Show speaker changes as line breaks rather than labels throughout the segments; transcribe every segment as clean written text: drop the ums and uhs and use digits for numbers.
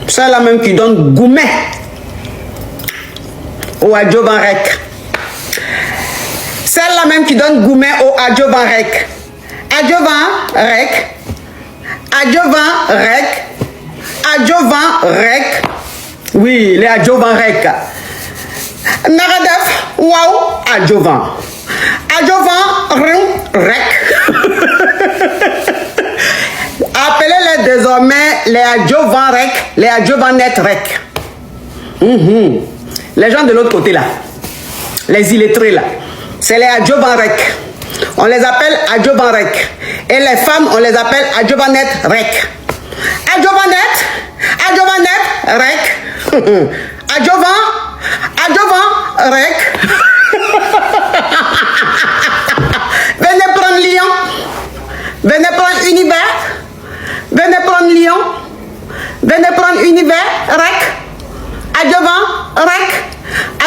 Celle-là même qui donne Goumet au Adjovan-Rek. Celle-là même qui donne Goumet au Adjovan-Rek. Adjovan-Rek. Adjovan-Rek. Adjovan-Rek. Oui, les Adjovan-Rek. Naradef, waouh, Adjovan. Adjovan-Rek. Appelez-les désormais les Adjovan-Rek, les Adjovan-Net-Rek. Les gens de l'autre côté là, les illettrés là, c'est les Adjovan-Rek. On les appelle Adjovan-Rek. Et les femmes, on les appelle Adjovan-Net-Rek. Adjovan-Net, Adjovan-Net-Rek. Adjovan-Rek. Venez prendre Lyon. Venez prendre Univers. Venez prendre Lyon. Venez prendre Univers. Rek. Adjovan-Rek.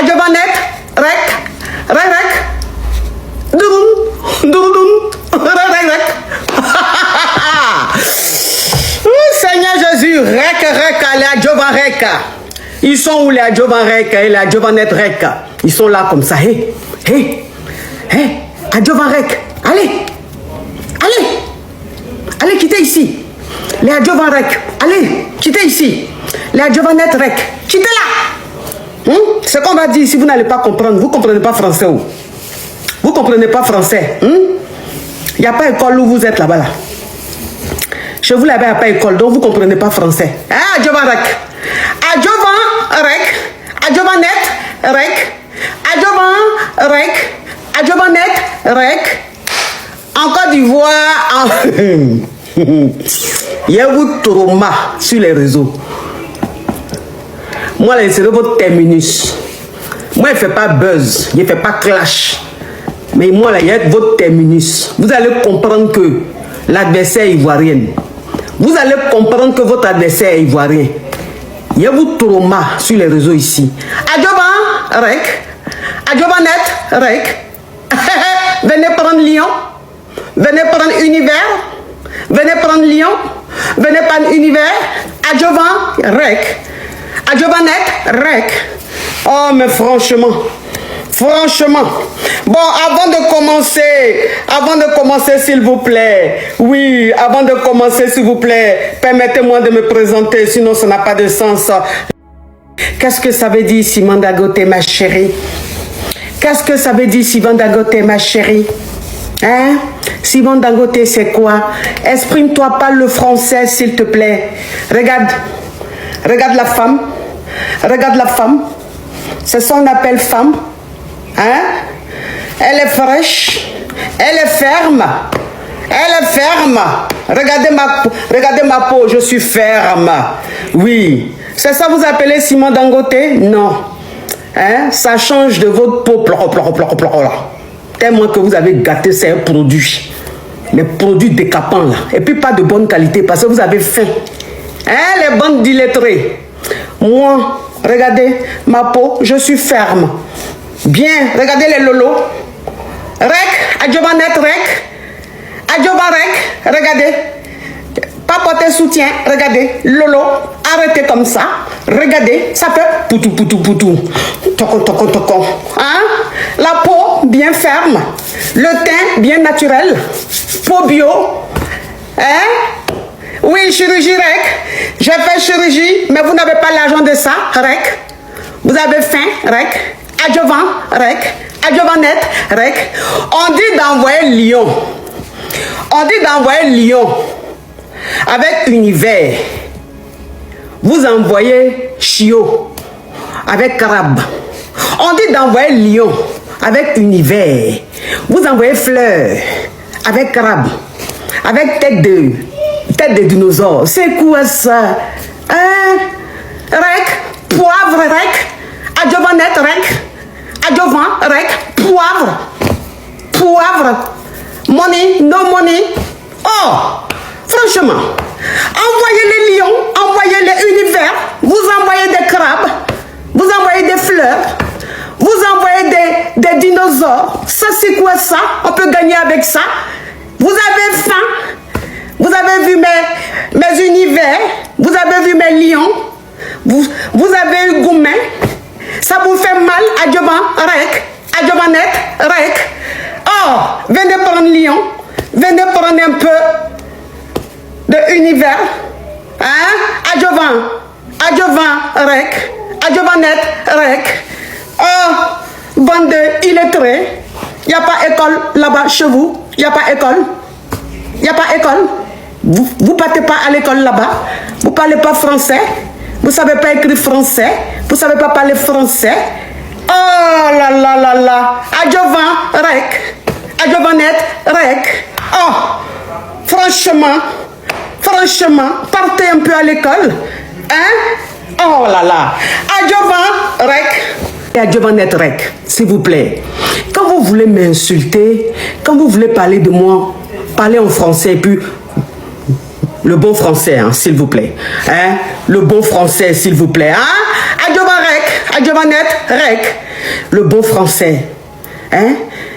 Adjovan-Net-Rek. Rek. Doudoun. Doudoun. Rek. Seigneur Jésus, Rek, les Adjovan-Rek. Ils sont où les Adjovan-Rek et les Adjovan-Net-Rek? Ils sont là comme ça. Hé, Adjovan-Rek, allez, quittez ici. Les Adjovan-Rek, allez, quittez ici. Les Adjovan-Net-Rek, quittez là. C'est qu'on va dire si vous n'allez pas comprendre. Vous ne comprenez pas français où? Vous ne comprenez pas français. Il n'y a pas école où vous êtes là-bas. Là. Chez vous là-bas, il n'y a pas école, donc vous ne comprenez pas français. Adjovan-Rek. Adjovan-Rek. Adjovan-Net-Rek. Adjovan-Rek. Adjovan-Net-Rek. En Côte d'Ivoire, il y a vous trauma sur les réseaux. Moi, c'est votre terminus. Moi, il ne fait pas buzz, il ne fait pas clash. Mais moi, là, il y a votre terminus. Vous allez comprendre que l'adversaire est ivoirien. Vous allez comprendre que votre adversaire est ivoirien. Il y a vous trauma sur les réseaux ici. Adjovan-Rek. Adjovan-Net-Rek. Venez prendre Lyon. Venez prendre Univers. Venez prendre Lyon. Venez prendre Univers. Adjovan-Rek. Adjovan-Net-Rek. Oh, mais franchement. Bon, avant de commencer, s'il vous plaît, oui, avant de commencer, s'il vous plaît, permettez-moi de me présenter, sinon ça n'a pas de sens. Qu'est-ce que ça veut dire, Simon Dangote, ma chérie? Qu'est-ce que ça veut dire, Simon Dangote, ma chérie? Hein? Simon Dangote, c'est quoi? Exprime-toi pas le français, s'il te plaît. Regarde la femme. Regarde la femme. C'est ça qu'on appelle femme. Hein? Elle est fraîche, elle est ferme, regardez ma peau, je suis ferme. Oui, c'est ça vous appelez Simon Dangote? Non, hein? Ça change de votre peau, tellement que vous avez gâté ces produits, les produits décapants là, et puis pas de bonne qualité parce que vous avez faim. Hein, les bandes d'illettrés. Moi, regardez ma peau, je suis ferme. Bien, regardez les lolos. Rek, Adjovan-Net-Rek. Adjovan-Rek, regardez. Pas porter soutien, regardez. Lolo, arrêtez comme ça. Regardez, ça fait poutou. Tocon. Hein? La peau bien ferme. Le teint bien naturel. Peau bio. Hein? Oui, chirurgie Rek. J'ai fait chirurgie, mais vous n'avez pas l'argent de ça, Rek. Vous avez faim, Rek. Adjovan-Rek, Adjovan-Net-Rek. On dit d'envoyer Lyon. Avec Univers. Vous envoyez Chio avec Carabe. On dit d'envoyer Lyon avec Univers. Vous envoyez Fleur avec Carabe. Avec tête de dinosaure. C'est quoi ça? Hein? Rek, poivre Rek. Adjovan-Net-Rek. Adjovan-Rek. Poivre. Money, no money. Oh, franchement, envoyez les lions, envoyez les univers, vous envoyez des crabes, vous envoyez des fleurs, vous envoyez des dinosaures. Ça, c'est quoi ça? On peut gagner avec ça. Vous avez faim. Vous avez vu mes univers. Vous avez vu mes lions. Vous avez eu Goumen. Ça vous fait mal, Adjovan, Rek, Adjovanet, Rek. Oh, venez prendre Lyon. Venez prendre un peu de univers. Hein? Adjovan, Rek, Adjovanet, Rek. Oh, bande de illettrés. Il n'y a pas école là-bas chez vous. Il n'y a pas école. Il n'y a pas école. Vous ne partez pas à l'école là-bas. Vous ne parlez pas français. Vous ne savez pas écrire français. Vous ne savez pas parler français. Oh là là là là. Adjovan, Rek. Adjovanet, Rek. Oh, franchement, partez un peu à l'école. Hein? Oh là là. Adjovan, Rek. Adjovanet, Rek, s'il vous plaît. Quand vous voulez m'insulter, quand vous voulez parler de moi, parlez en français et puis le bon français, hein, s'il vous plaît. Hein? Le bon français, s'il vous plaît. Hein? Adjovanet, Rek. Le bon français. Hein?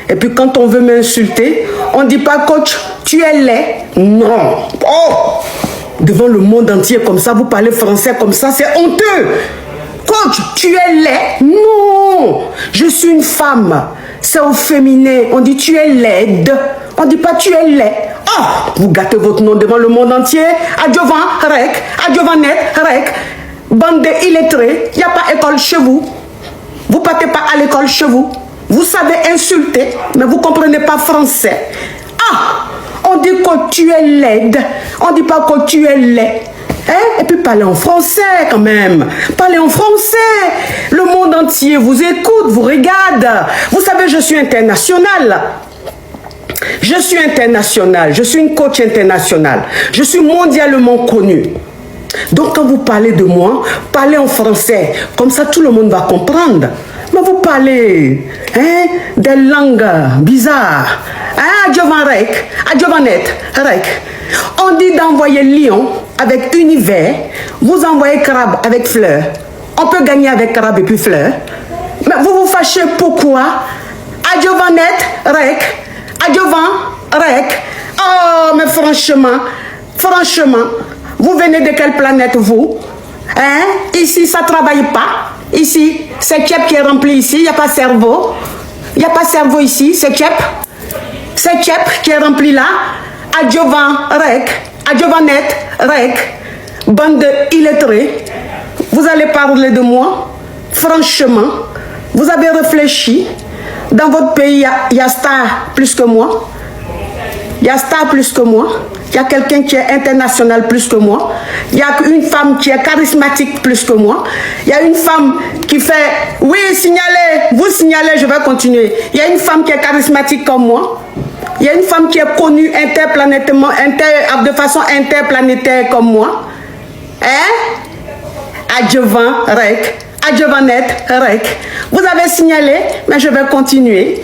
Et puis quand on veut m'insulter, on ne dit pas coach, tu es laid. Non. Oh! Devant le monde entier comme ça, vous parlez français comme ça, c'est honteux. Coach, tu es laid. Non. Je suis une femme. C'est au féminin. On dit tu es laide. On ne dit pas tu es laid. Oh, vous gâtez votre nom devant le monde entier. Adjovan, Rek, Adjovanet, Rek. Bande d'illettrés. Il n'y a pas école chez vous. Vous ne partez pas à l'école chez vous. Vous savez insulter, mais vous ne comprenez pas français. Ah, on dit que tu es laide. On ne dit pas que tu es laid. Hein? Et puis parlez en français quand même. Parlez en français. Le monde entier vous écoute, vous regarde. Vous savez, je suis internationale. Je suis internationale. Je suis une coach internationale. Je suis mondialement connue. Donc quand vous parlez de moi, parlez en français. Comme ça, tout le monde va comprendre. Mais vous parlez des langues bizarres. Hein? Adjovanet, Rek. On dit d'envoyer lion avec univers. Vous envoyez crabe avec fleur. On peut gagner avec crabe et puis fleur. Mais vous vous fâchez pourquoi? Adjovanet, Rek. Adjovan, Rek. Oh, mais franchement, vous venez de quelle planète, vous? Hein? Ici, ça ne travaille pas. Ici, c'est Tchep qui est rempli ici. Il n'y a pas de cerveau. Il n'y a pas de cerveau ici, c'est Tchep. C'est Tchep qui est rempli là. Adjovan, Rek. Adjovanet, Rek. Bande d'illettrés. Vous allez parler de moi. Franchement, vous avez réfléchi. Dans votre pays, il y a star plus que moi. Il y a star plus que moi. Il y a quelqu'un qui est international plus que moi. Il y a une femme qui est charismatique plus que moi. Il y a une femme qui fait... Oui, signalez. Vous signalez, je vais continuer. Il y a une femme qui est charismatique comme moi. Il y a une femme qui est connue interplanétairement, de façon interplanétaire comme moi. Hein? Adjovan, Rek. Adjovanet, Rek. Vous avez signalé, mais je vais continuer.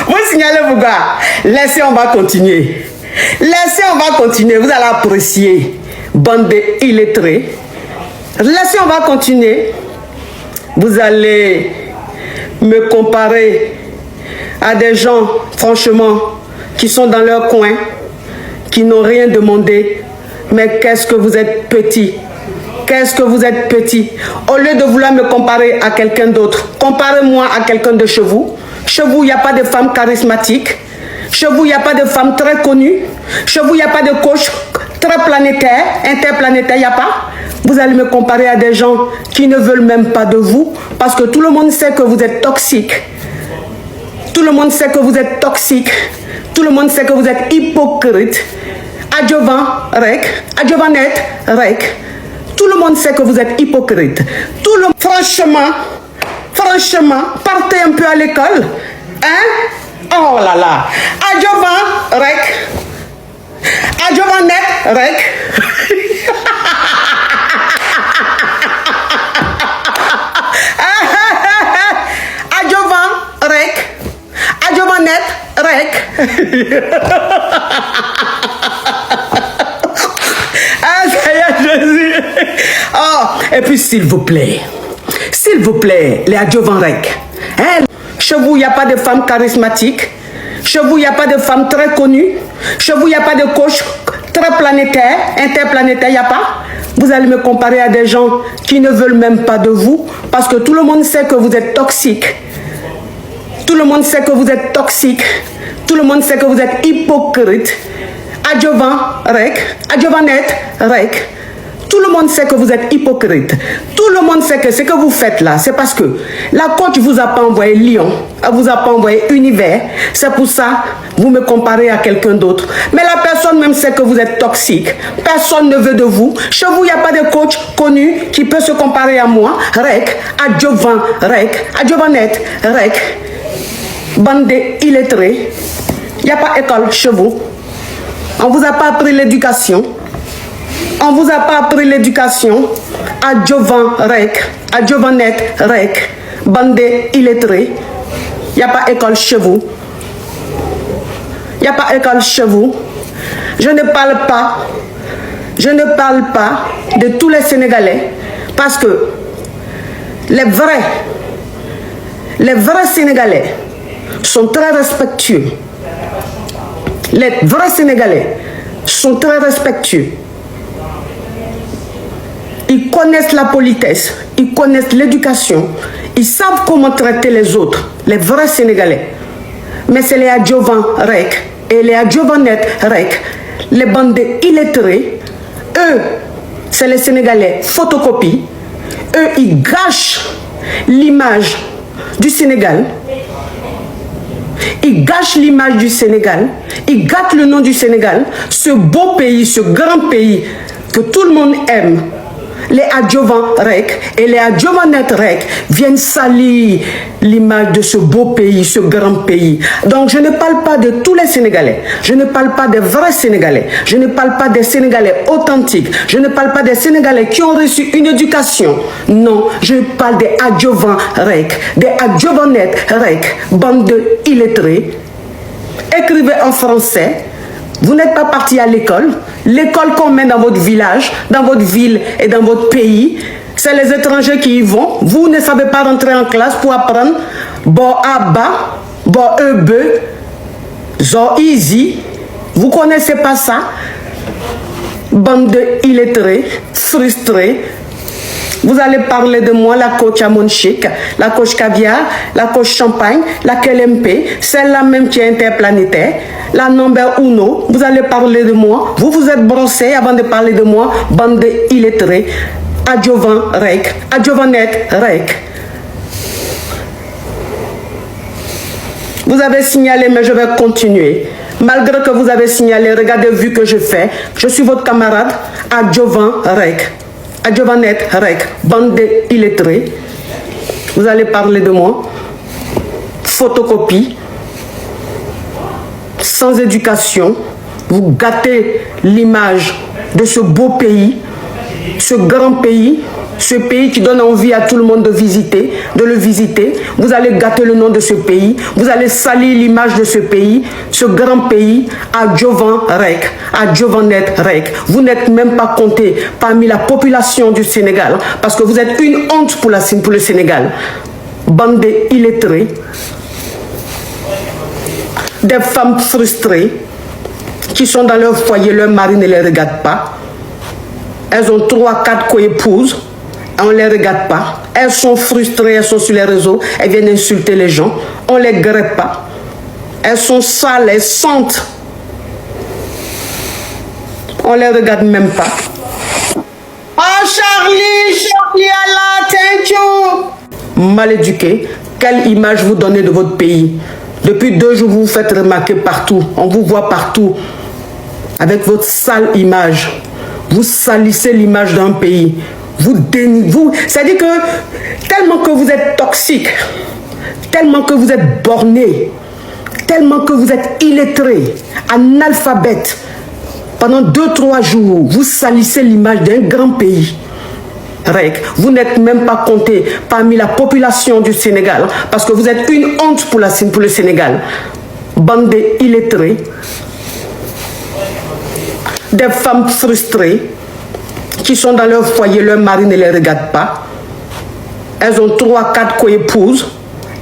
Vous signalez, vous gars. Laissez, on va continuer. Laissez, on va continuer. Vous allez apprécier. Bande d'illettrés. Laissez, on va continuer. Vous allez me comparer à des gens, franchement, qui sont dans leur coin, qui n'ont rien demandé. Mais qu'est-ce que vous êtes petit. Qu'est-ce que vous êtes petit. Au lieu de vouloir me comparer à quelqu'un d'autre, comparez-moi à quelqu'un de chez vous. Chez vous, il n'y a pas de femmes charismatiques. Chez vous, il n'y a pas de femmes très connues. Chez vous, il n'y a pas de coach très planétaire, interplanétaire, il n'y a pas. Vous allez me comparer à des gens qui ne veulent même pas de vous parce que tout le monde sait que vous êtes toxique. Tout le monde sait que vous êtes toxique. Tout le monde sait que vous êtes hypocrite. Adjovan, Rek. Adjovanet, Rek. Tout le monde sait que vous êtes hypocrite. Franchement, partez un peu à l'école. Hein? Oh là là. Adjovan, Rek. Adjovanet, Rek. Adjovan, Rek. Adjovanet, Rek. Oh, et puis s'il vous plaît, les Adjovan Rek. Hein? Chez vous, il n'y a pas de femmes charismatiques. Chez vous, il n'y a pas de femmes très connues. Chez vous, il n'y a pas de coach très planétaire, interplanétaire, il n'y a pas. Vous allez me comparer à des gens qui ne veulent même pas de vous parce que tout le monde sait que vous êtes toxique. Tout le monde sait que vous êtes toxique. Tout le monde sait que vous êtes hypocrite. Adjovan, rek. Adjovanet, rek. Tout le monde sait que vous êtes hypocrite. Tout le monde sait que ce que vous faites là, c'est parce que la coach vous a pas envoyé Lyon, elle vous a pas envoyé Univers. C'est pour ça vous me comparez à quelqu'un d'autre. Mais la personne même sait que vous êtes toxique. Personne ne veut de vous. Chez vous, il n'y a pas de coach connu qui peut se comparer à moi. Rek, Adjovan, rek. Adjovanet, rek. Bande illettrés. Il n'y a pas école chez vous. On ne vous a pas appris l'éducation. On ne vous a pas appris l'éducation. Adjovan rek, adjovanet rek, bande illettrés. Il n'y a pas école chez vous. Il n'y a pas école chez vous. Je ne parle pas de tous les Sénégalais parce que les vrais Sénégalais sont très respectueux. Les vrais Sénégalais sont très respectueux. Ils connaissent la politesse, ils connaissent l'éducation, ils savent comment traiter les autres, les vrais Sénégalais. Mais c'est les adjuvants rek et les adjuvannettes rek, les bandes illettrés, eux, c'est les Sénégalais photocopie, eux, ils gâchent l'image du Sénégal. Ils gâchent l'image du Sénégal, ils gâtent le nom du Sénégal, ce beau pays, ce grand pays que tout le monde aime. Les adjuvants rek et les adjuvannettes rek viennent salir l'image de ce beau pays, ce grand pays. Donc je ne parle pas de tous les Sénégalais, je ne parle pas des vrais Sénégalais, je ne parle pas des Sénégalais authentiques, je ne parle pas des Sénégalais qui ont reçu une éducation. Non, je parle des adjuvants rek, des adjuvannettes rek, bande de illettrés. Écrivez en français. Vous n'êtes pas parti à l'école. L'école qu'on met dans votre village, dans votre ville et dans votre pays, c'est les étrangers qui y vont. Vous ne savez pas rentrer en classe pour apprendre bon aba, bon ebe, zo easy. Vous connaissez pas ça? Bande de illettrés, frustrés. Vous allez parler de moi, la coach à mon chic, la coach caviar, la coach champagne, la KLMP, celle-là même qui est interplanétaire, la number uno. Vous allez parler de moi. Vous vous êtes brossé avant de parler de moi, bande de illettrés. Adjovan rek, adjovanet rek. Vous avez signalé, mais je vais continuer. Malgré que vous avez signalé, regardez, vu que je fais, je suis votre camarade, Adjovan rek. Adjovanet rek, bande illettrés. Vous allez parler de moi. Photocopie. Sans éducation. Vous gâtez l'image de ce beau pays, ce grand pays, ce pays qui donne envie à tout le monde de visiter, de le visiter. Vous allez gâter le nom de ce pays. Vous allez salir l'image de ce pays, ce grand pays, Adjovan rek, Adjovanet rek. Vous n'êtes même pas compté parmi la population du Sénégal parce que vous êtes une honte pour le Sénégal. Bande illettrés, des femmes frustrées qui sont dans leur foyer, leur mari ne les regarde pas. Elles ont 3, 4 co-épouses. On ne les regarde pas. Elles sont frustrées, elles sont sur les réseaux, elles viennent insulter les gens. On ne les grette pas. Elles sont sales, elles sentent. On ne les regarde même pas. Oh Charlie, Allah, thank you. Mal éduqué, quelle image vous donnez de votre pays? Depuis 2 jours, vous vous faites remarquer partout. On vous voit partout. Avec votre sale image. Vous salissez l'image d'un pays. C'est-à-dire que tellement que vous êtes toxique, tellement que vous êtes borné, tellement que vous êtes illettré, analphabète, pendant 2-3 jours, vous salissez l'image d'un grand pays. Rek, vous n'êtes même pas compté parmi la population du Sénégal parce que vous êtes une honte pour le Sénégal. Bande illettrés, des femmes frustrées qui sont dans leur foyer, leur mari ne les regarde pas. Elles ont 3, 4 co-épouses.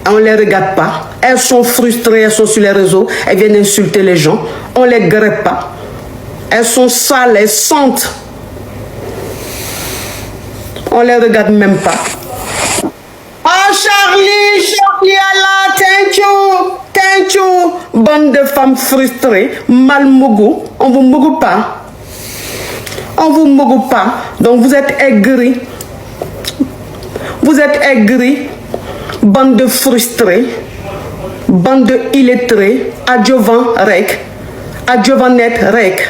On ne les regarde pas. Elles sont frustrées, elles sont sur les réseaux. Elles viennent insulter les gens. On ne les grette pas. Elles sont sales, elles sentent. On les regarde même pas. Oh Charlie Allah, thank you. Bande de femmes frustrées, mal mougou. On vous mougou pas. On vous mougou pas. Donc vous êtes aigris. Vous êtes aigris. Bande de frustrés. Bande de illettrés. Adjovan rec. Adjovanet rec.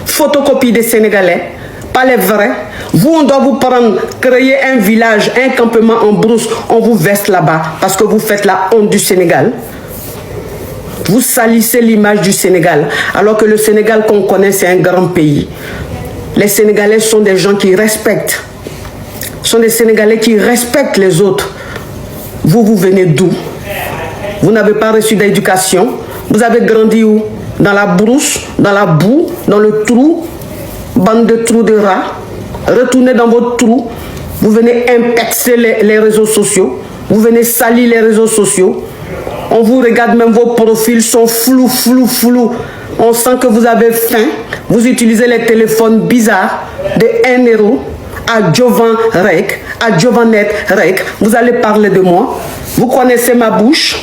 Photocopie des Sénégalais. Pas les vrais. Vous, on doit vous prendre, créer un village, un campement en brousse. On vous verse là-bas parce que vous faites la honte du Sénégal. Vous salissez l'image du Sénégal. Alors que le Sénégal qu'on connaît, c'est un grand pays. Les Sénégalais sont des gens qui respectent. Ce sont des Sénégalais qui respectent les autres. Vous, vous venez d'où? Vous n'avez pas reçu d'éducation. Vous avez grandi où? Dans la brousse, dans la boue, dans le trou. Bande de trous de rats. Retournez dans votre trou. Vous venez impexer les réseaux sociaux. Vous venez salir les réseaux sociaux. On vous regarde, même vos profils sont flous. On sent que vous avez faim. Vous utilisez les téléphones bizarres de 1 euro à Jovan Rec, à Jovanet Rec. Vous allez parler de moi. Vous connaissez ma bouche.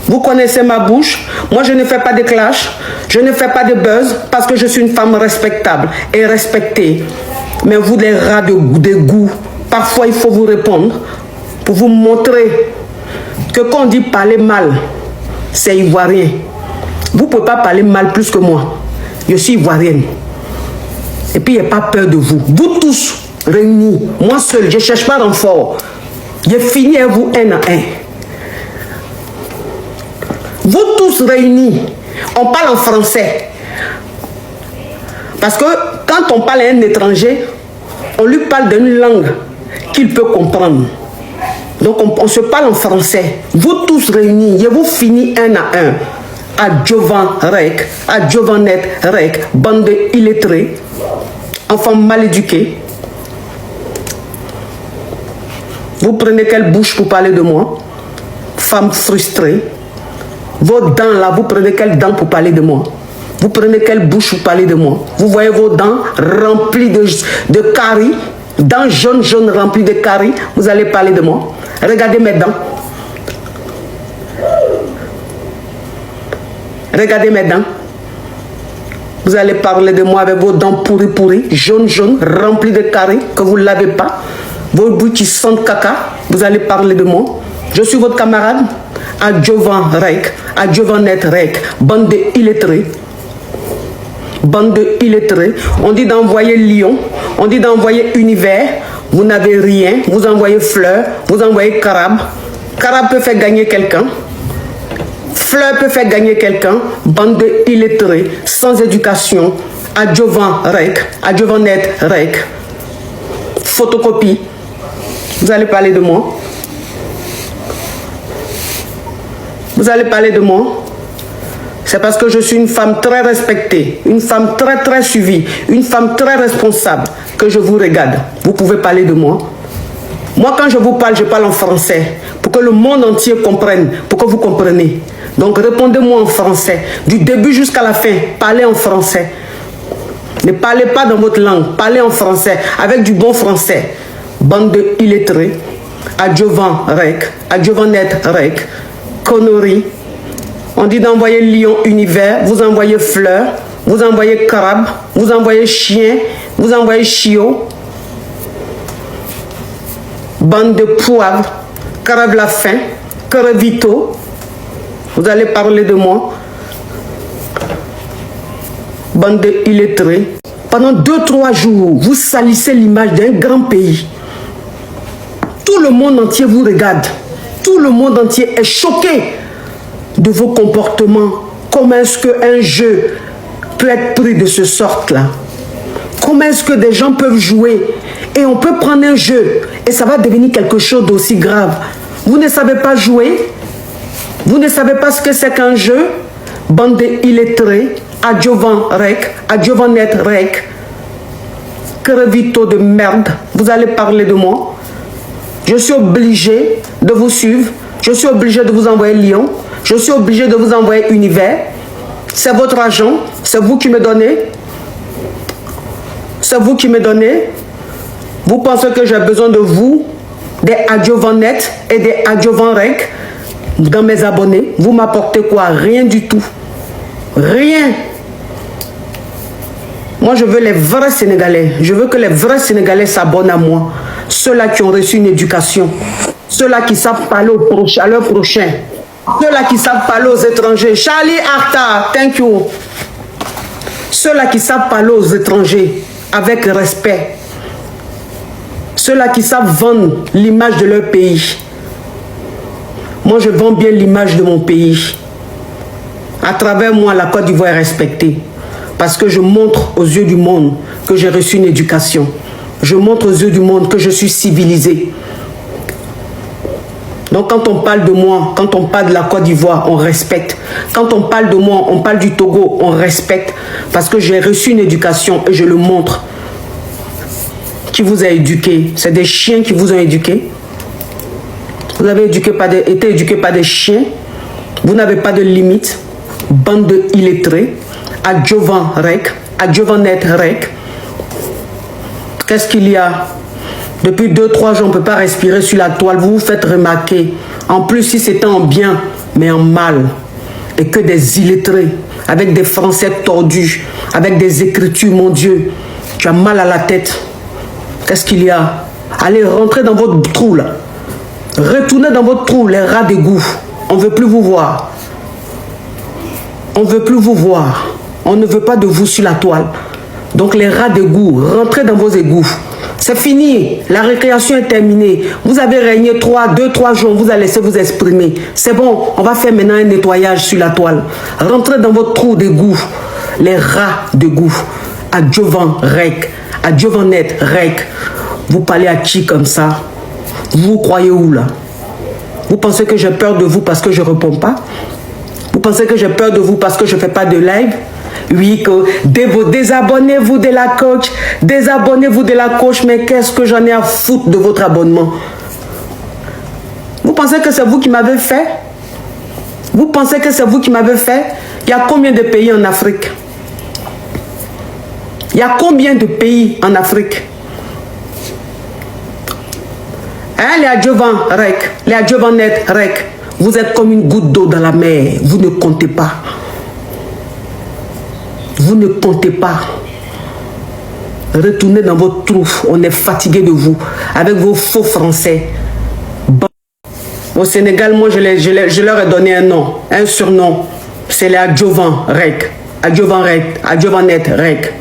Vous connaissez ma bouche. Moi, je ne fais pas de clash. Je ne fais pas de buzz parce que je suis une femme respectable et respectée. Mais vous, les rats de goût, parfois, il faut vous répondre pour vous montrer que quand on dit parler mal, c'est ivoirien. Vous ne pouvez pas parler mal plus que moi. Je suis ivoirienne. Et puis, il n'y a pas peur de vous. Vous tous réunis, moi seul, je ne cherche pas renfort. Je finis à vous un à un. Vous tous réunis, on parle en français. Parce que quand on parle à un étranger, on lui parle d'une langue qu'il peut comprendre. Donc on se parle en français. Vous tous réunis, je vous finis un à un. À Jovan Rec, à Jovanet Rec, bande d'illettrés, enfants mal éduqués. Vous prenez quelle bouche pour parler de moi? Femme frustrée. Vos dents là, vous prenez quelles dents pour parler de moi? Vous prenez quelle bouche pour parler de moi? Vous voyez vos dents remplies de caries, dents jaunes remplies de caries, vous allez parler de moi? Regardez mes dents. Regardez mes dents. Vous allez parler de moi avec vos dents pourries, jaunes, remplies de caries, que vous ne lavez pas. Vos bouches qui sentent caca, vous allez parler de moi. Je suis votre camarade. À Jovan Rec, à Jovanet Rec, bande d'illettrés. Bande d'illettrés. On dit d'envoyer Lion, on dit d'envoyer Univers. Vous n'avez rien, vous envoyez Fleur, vous envoyez Carabe. Carabe peut faire gagner quelqu'un. Fleur peut faire gagner quelqu'un. Bande d'illettrés, sans éducation. À Jovan Rec, à Jovanet Rec. Photocopie. Vous allez parler de moi. Vous allez parler de moi. C'est parce que je suis une femme très respectée, une femme très suivie, une femme très responsable que je vous regarde. Vous pouvez parler de moi. Moi, quand je vous parle, je parle en français pour que le monde entier comprenne, pour que vous compreniez. Donc, répondez-moi en français. Du début jusqu'à la fin, parlez en français. Ne parlez pas dans votre langue, parlez en français, avec du bon français. Bande d'illettrés, à Jovan Rec, à Jovanet Rec. Conneries. On dit d'envoyer Lion Univers, vous envoyez Fleur, vous envoyez Carabe, vous envoyez Chien, vous envoyez Chiot. Bande de poivre, Carabe la faim, Carevito. Vous allez parler de moi. Bande d'illettrés. Pendant 2-3 jours, vous salissez l'image d'un grand pays. Tout le monde entier vous regarde. Tout le monde entier est choqué de vos comportements. Comment est-ce qu'un jeu peut être pris de ce sorte-là? Comment est-ce que des gens peuvent jouer et on peut prendre un jeu et ça va devenir quelque chose d'aussi grave? Vous ne savez pas jouer? Vous ne savez pas ce que c'est qu'un jeu? Bande d'illettrés, à Jovan Rec, à Jovanet Rec, Crevito de merde, vous allez parler de moi? Je suis obligé de vous suivre. Je suis obligé de vous envoyer Lyon. Je suis obligé de vous envoyer Univers. C'est votre argent. C'est vous qui me donnez. C'est vous qui me donnez. Vous pensez que j'ai besoin de vous, des Adjovanet et des Adjovanrec dans mes abonnés? Vous m'apportez quoi? Rien du tout. Rien. Moi, je veux les vrais Sénégalais. Je veux que les vrais Sénégalais s'abonnent à moi. Ceux-là qui ont reçu une éducation. Ceux-là qui savent parler à leur prochain. Ceux-là qui savent parler aux étrangers. Charlie Arta, thank you. Ceux-là qui savent parler aux étrangers avec respect. Ceux-là qui savent vendre l'image de leur pays. Moi, je vends bien l'image de mon pays. À travers moi, la Côte d'Ivoire est respectée. Parce que je montre aux yeux du monde que j'ai reçu une éducation. Je montre aux yeux du monde que je suis civilisé. Donc quand on parle de moi, quand on parle de la Côte d'Ivoire, on respecte. Quand on parle de moi, on parle du Togo, on respecte. Parce que j'ai reçu une éducation et je le montre. Qui vous a éduqué? C'est des chiens qui vous ont éduqué. Vous avez été éduqué par des chiens. Vous n'avez pas de limite. Bande de illettrés. Adjovanrec, Adjovanet rec. Qu'est-ce qu'il y a? Depuis 2-3 jours, on ne peut pas respirer sur la toile. Vous vous faites remarquer. En plus, si c'était en bien, mais en mal. Et que des illettrés, avec des français tordus, avec des écritures, mon Dieu. Tu as mal à la tête. Qu'est-ce qu'il y a? Allez, rentrez dans votre trou, là. Retournez dans votre trou, les rats d'égout. On ne veut plus vous voir. On ne veut plus vous voir. On ne veut pas de vous sur la toile. Donc les rats d'égout, rentrez dans vos égouts. C'est fini. La récréation est terminée. Vous avez régné 2-3 jours. Vous allez laisser vous exprimer. C'est bon. On va faire maintenant un nettoyage sur la toile. Rentrez dans votre trou d'égout. Les rats d'égout. Adjovanrec, Adjovanet rec. Vous parlez à qui comme ça? Vous croyez où là? Vous pensez que j'ai peur de vous parce que je ne réponds pas? Vous pensez que j'ai peur de vous parce que je ne fais pas de live? Oui, que désabonnez-vous de la coach. Désabonnez-vous de la coach. Mais qu'est-ce que j'en ai à foutre de votre abonnement? Vous pensez que c'est vous qui m'avez fait? Vous pensez que c'est vous qui m'avez fait? Il y a combien de pays en Afrique? Il y a combien de pays en Afrique? Hein, les Adjovanrec, les Adjovanet rec. Vous êtes comme une goutte d'eau dans la mer. Vous ne comptez pas. Vous ne comptez pas. Retournez dans votre trou. On est fatigué de vous. Avec vos faux français. Au Sénégal, moi, je leur ai donné un nom. Un surnom. C'est les Adjovanrec. Adjovanrec. Adjovanet rec.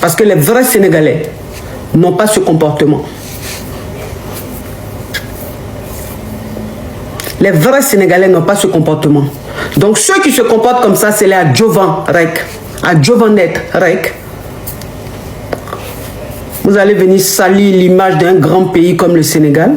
Parce que les vrais Sénégalais n'ont pas ce comportement. Les vrais Sénégalais n'ont pas ce comportement. Donc ceux qui se comportent comme ça, c'est les Adjovanrec, Adjovanet rec. Vous allez venir salir l'image d'un grand pays comme le Sénégal.